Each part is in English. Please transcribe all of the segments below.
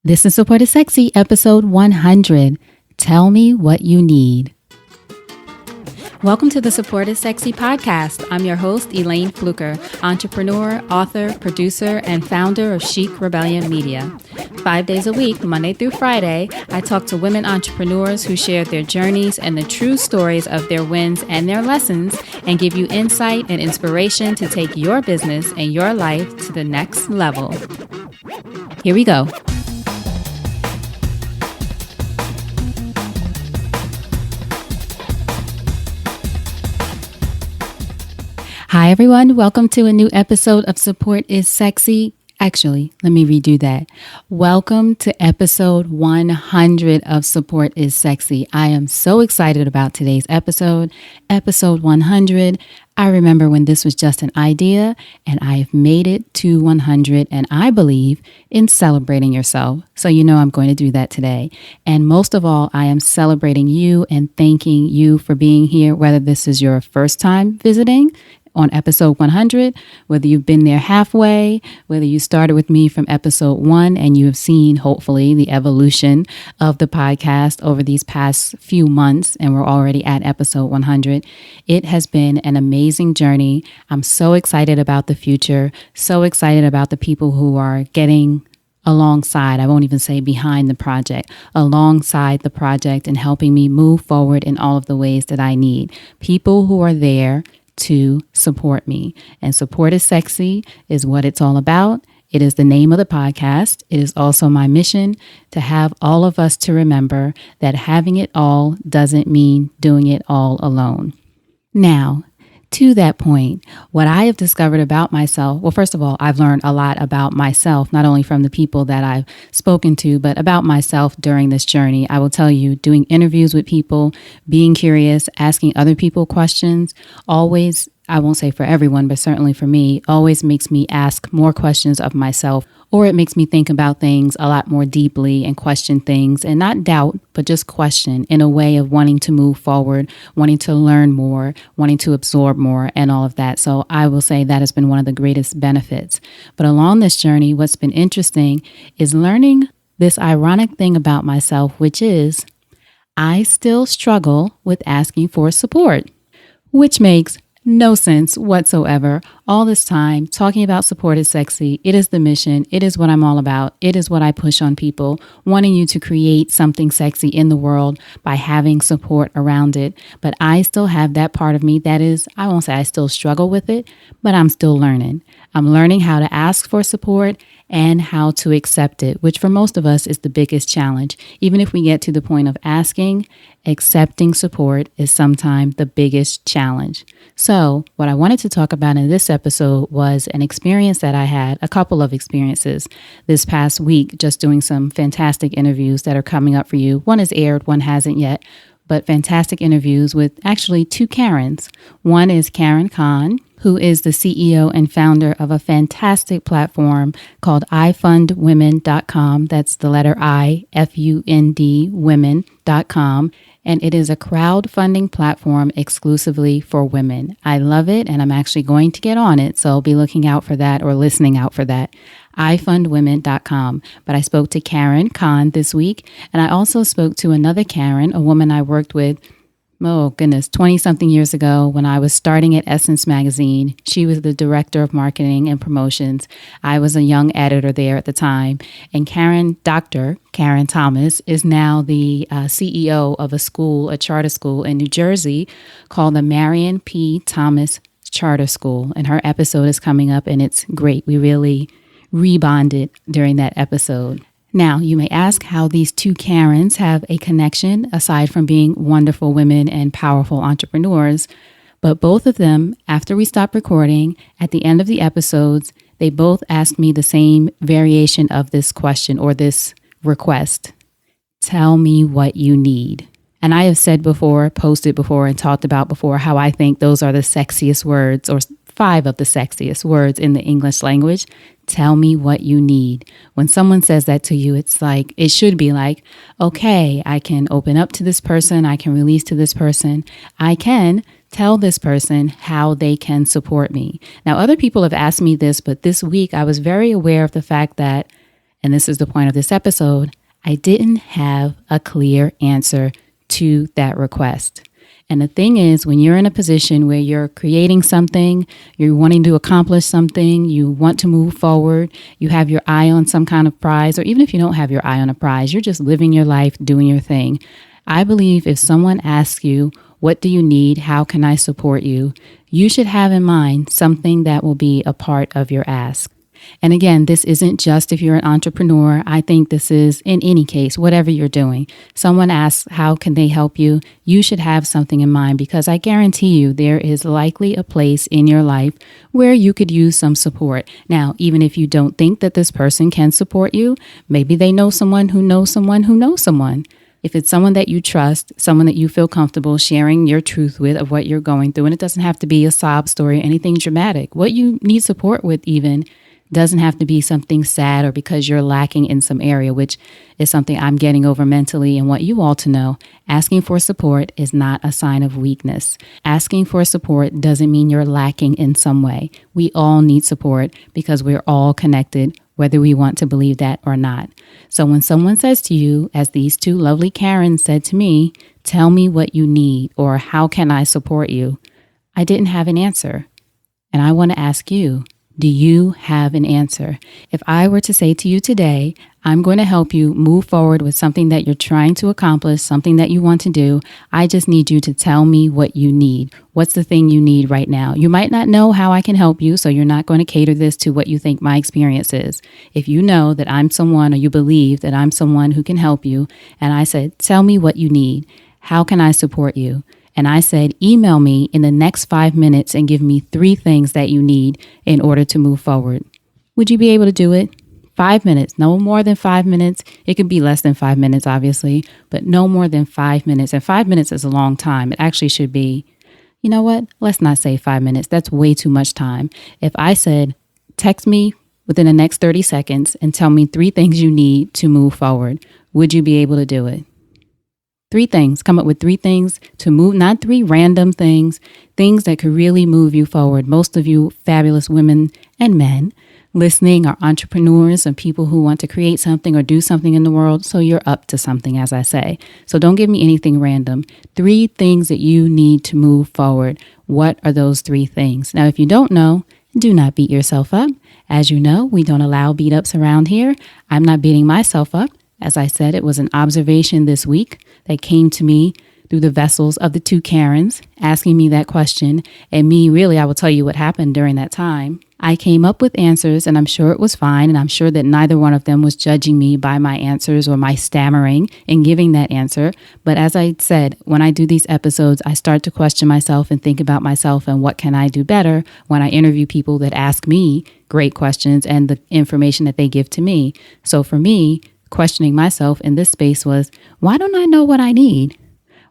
This is Support is Sexy, episode 100. Tell me what you need. Welcome to the Support is Sexy podcast. I'm your host, Elayne Fluker, entrepreneur, author, producer, and founder of Chic Rebellion Media. 5 days a week, Monday through Friday, I talk to women entrepreneurs who share their journeys and the true stories of their wins and their lessons, and give you insight and inspiration to take your business and your life to the next level. Here we go. Hi, everyone. Welcome to a new episode of Support is Sexy. Actually, let me redo that. Welcome to episode 100 of Support is Sexy. I am so excited about today's episode 100. I remember when this was just an idea, and I have made it to 100, and I believe in celebrating yourself. So you know I'm going to do that today. And most of all, I am celebrating you and thanking you for being here, whether this is your first time visiting on episode 100, whether you've been there halfway, whether you started with me from episode 1 and you have seen, hopefully, the evolution of the podcast over these past few months, and we're already at episode 100. It has been an amazing journey. I'm so excited about the future, so excited about the people who are getting alongside, I won't even say behind the project, alongside the project and helping me move forward in all of the ways that I need. People who are there to support me. And Support is Sexy is what it's all about. It is the name of the podcast. It is also my mission to have all of us to remember that having it all doesn't mean doing it all alone. Now, to that point, what I have discovered about myself, well, first of all, I've learned a lot about myself, not only from the people that I've spoken to, but about myself during this journey. I will tell you, doing interviews with people, being curious, asking other people questions, always, I won't say for everyone, but certainly for me, always makes me ask more questions of myself, or it makes me think about things a lot more deeply and question things and not doubt, but just question in a way of wanting to move forward, wanting to learn more, wanting to absorb more and all of that. So I will say that has been one of the greatest benefits. But along this journey, what's been interesting is learning this ironic thing about myself, which is I still struggle with asking for support, which makes no sense whatsoever. All this time talking about Support is Sexy. It is the mission. It is what I'm all about. It is what I push on people, wanting you to create something sexy in the world by having support around it. But I still have that part of me that is, I won't say I still struggle with it, but I'm still learning. I'm learning how to ask for support and how to accept it, which for most of us is the biggest challenge. Even if we get to the point of asking, accepting support is sometimes the biggest challenge. So what I wanted to talk about in this episode was an experience that I had, a couple of experiences this past week, just doing some fantastic interviews that are coming up for you. One is aired, one hasn't yet, but fantastic interviews with actually two Karens. One is Karen Khan, who is the CEO and founder of a fantastic platform called ifundwomen.com. That's the letter I, F-U-N-D, women.com. And it is a crowdfunding platform exclusively for women. I love it, and I'm actually going to get on it, so be looking out for that or listening out for that. ifundwomen.com. But I spoke to Karen Khan this week, and I also spoke to another Karen, a woman I worked with 20-something years ago when I was starting at Essence Magazine. She was the director of marketing and promotions. I was a young editor there at the time. And Dr. Karen Thomas is now the CEO of a charter school in New Jersey called the Marion P. Thomas Charter School. And her episode is coming up, and it's great. We really rebonded during that episode. Now, you may ask how these two Karens have a connection aside from being wonderful women and powerful entrepreneurs. But both of them, after we stopped recording, at the end of the episodes, they both asked me the same variation of this question or this request. Tell me what you need. And I have said before, posted before, and talked about before how I think those are the sexiest words, or 5 of the sexiest words in the English language. Tell me what you need. When someone says that to you, it should be like, okay, I can open up to this person. I can release to this person. I can tell this person how they can support me. Now, other people have asked me this, but this week I was very aware of the fact that And this is the point of this episode. I didn't have a clear answer to that request. And the thing is, when you're in a position where you're creating something, you're wanting to accomplish something, you want to move forward, you have your eye on some kind of prize, or even if you don't have your eye on a prize, you're just living your life, doing your thing. I believe if someone asks you, what do you need? How can I support you? You should have in mind something that will be a part of your ask. And again, this isn't just if you're an entrepreneur. I think this is in any case, whatever you're doing. Someone asks, how can they help you? You should have something in mind, because I guarantee you there is likely a place in your life where you could use some support. Now, even if you don't think that this person can support you, maybe they know someone who knows someone who knows someone. If it's someone that you trust, someone that you feel comfortable sharing your truth with of what you're going through, and it doesn't have to be a sob story or anything dramatic. What you need support with even doesn't have to be something sad or because you're lacking in some area, which is something I'm getting over mentally. And want you all to know, asking for support is not a sign of weakness. Asking for support doesn't mean you're lacking in some way. We all need support because we're all connected, whether we want to believe that or not. So when someone says to you, as these two lovely Karens said to me, tell me what you need or how can I support you? I didn't have an answer. And I want to ask you, do you have an answer? If I were to say to you today, I'm going to help you move forward with something that you're trying to accomplish, something that you want to do, I just need you to tell me what you need. What's the thing you need right now? You might not know how I can help you, so you're not going to cater this to what you think my experience is. If you know that I'm someone, or you believe that I'm someone who can help you, and I said, tell me what you need. How can I support you? And I said, email me in the next 5 minutes and give me 3 things that you need in order to move forward. Would you be able to do it? 5 minutes, no more than 5 minutes. It could be less than 5 minutes, obviously, but no more than 5 minutes. And 5 minutes is a long time. It actually should be, you know what? Let's not say 5 minutes. That's way too much time. If I said, text me within the next 30 seconds and tell me 3 things you need to move forward, would you be able to do it? 3 things. Come up with 3 things to move, not 3 random things, things that could really move you forward. Most of you fabulous women and men listening are entrepreneurs and people who want to create something or do something in the world. So you're up to something, as I say. So don't give me anything random. 3 things that you need to move forward. What are those 3 things? Now, if you don't know, do not beat yourself up. As you know, we don't allow beat ups around here. I'm not beating myself up. As I said, it was an observation this week that came to me through the vessels of the 2 Karens asking me that question. And me, really, I will tell you what happened during that time. I came up with answers, and I'm sure it was fine. And I'm sure that neither one of them was judging me by my answers or my stammering in giving that answer. But as I said, when I do these episodes, I start to question myself and think about myself and what can I do better when I interview people that ask me great questions and the information that they give to me. So for me, questioning myself in this space was, why don't I know what I need?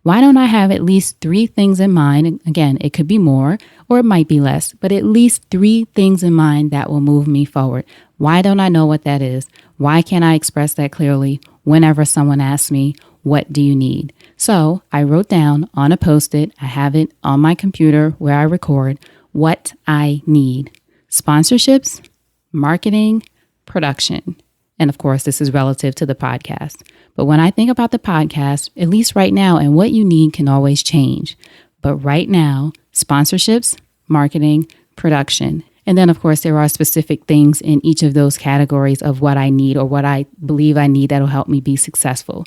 Why don't I have at least 3 things in mind? And again, it could be more or it might be less, but at least 3 things in mind that will move me forward. Why don't I know what that is? Why can't I express that clearly whenever someone asks me, what do you need? So I wrote down on a Post-it, I have it on my computer where I record, what I need. Sponsorships, marketing, production. And of course, this is relative to the podcast. But when I think about the podcast, at least right now, and what you need can always change. But right now, sponsorships, marketing, production. And then, of course, there are specific things in each of those categories of what I need or what I believe I need that'll help me be successful.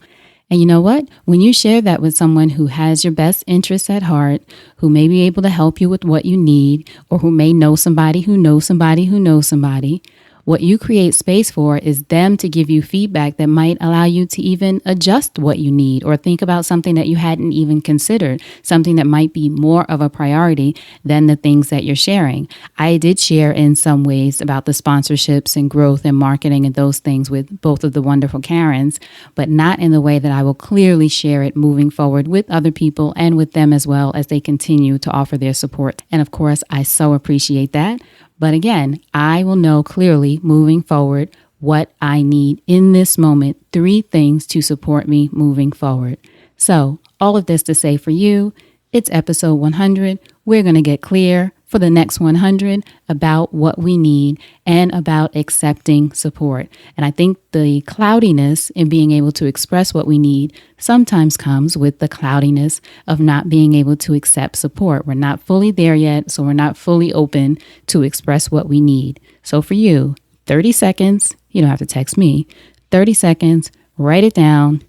And you know what? When you share that with someone who has your best interests at heart, who may be able to help you with what you need, or who may know somebody who knows somebody who knows somebody, what you create space for is them to give you feedback that might allow you to even adjust what you need or think about something that you hadn't even considered, something that might be more of a priority than the things that you're sharing. I did share in some ways about the sponsorships and growth and marketing and those things with both of the wonderful Karens, but not in the way that I will clearly share it moving forward with other people and with them as well as they continue to offer their support. And of course, I so appreciate that. But again, I will know clearly moving forward what I need in this moment, 3 things to support me moving forward. So all of this to say for you, it's episode 100. We're going to get clear, for the next 100 about what we need and about accepting support. And I think the cloudiness in being able to express what we need sometimes comes with the cloudiness of not being able to accept support. We're not fully there yet, so we're not fully open to express what we need. So for you, 30 seconds, you don't have to text me, 30 seconds, write it down.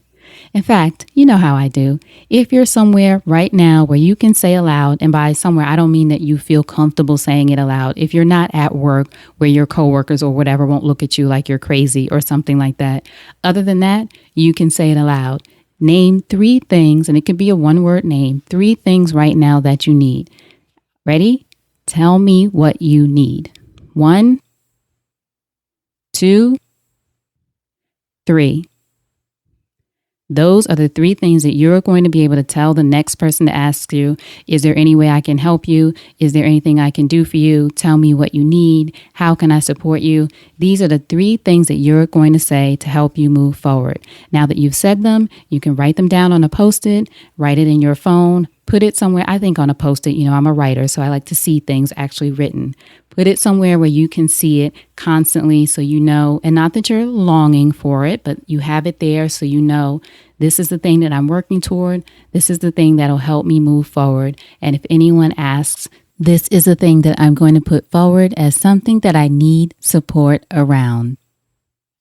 In fact, you know how I do. If you're somewhere right now where you can say aloud, and by somewhere, I don't mean that you feel comfortable saying it aloud. If you're not at work where your coworkers or whatever won't look at you like you're crazy or something like that. Other than that, you can say it aloud. Name 3 things, and it could be a one-word name, 3 things right now that you need. Ready? Tell me what you need. 1, 2, 3. Those are the 3 things that you're going to be able to tell the next person that asks you, is there any way I can help you? Is there anything I can do for you? Tell me what you need. How can I support you? These are the 3 things that you're going to say to help you move forward. Now that you've said them, you can write them down on a Post-it, write it in your phone, put it somewhere. I think on a Post-it, I'm a writer, so I like to see things actually written. Put it somewhere where you can see it constantly so you know, and not that you're longing for it, but you have it there so you know this is the thing that I'm working toward. This is the thing that'll help me move forward. And if anyone asks, this is the thing that I'm going to put forward as something that I need support around.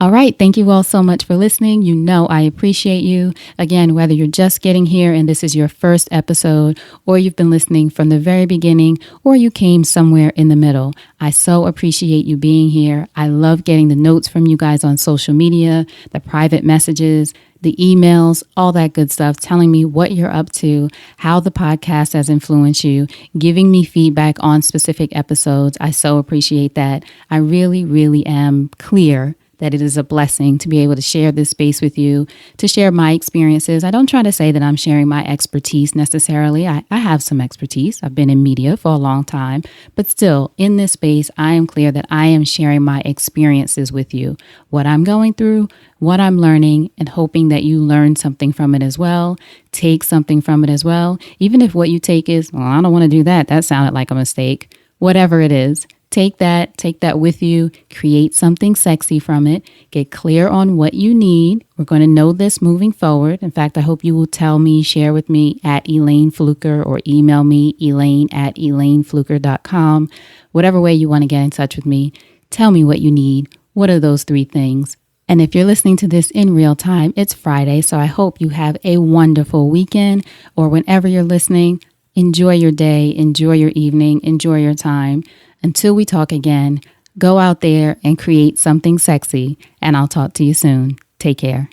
All right. Thank you all so much for listening. I appreciate you. Again, whether you're just getting here and this is your first episode, or you've been listening from the very beginning, or you came somewhere in the middle, I so appreciate you being here. I love getting the notes from you guys on social media, the private messages, the emails, all that good stuff, telling me what you're up to, how the podcast has influenced you, giving me feedback on specific episodes. I so appreciate that. I really, really am clear that it is a blessing to be able to share this space with you, to share my experiences. I don't try to say that I'm sharing my expertise necessarily. I have some expertise. I've been in media for a long time, but still in this space, I am clear that I am sharing my experiences with you, what I'm going through, what I'm learning, and hoping that you learn something from it as well, take something from it as well. Even if what you take is, well, I don't want to do that. That sounded like a mistake. Whatever it is. Take that with you, create something sexy from it, get clear on what you need. We're going to know this moving forward. In fact, I hope you will tell me, share with me at Elayne Fluker, or email me, Elayne at elaynefluker.com. Whatever way you want to get in touch with me, tell me what you need. What are those 3 things? And if you're listening to this in real time, it's Friday, so I hope you have a wonderful weekend, or whenever you're listening, enjoy your day, enjoy your evening, enjoy your time. Until we talk again, go out there and create something sexy, and I'll talk to you soon. Take care.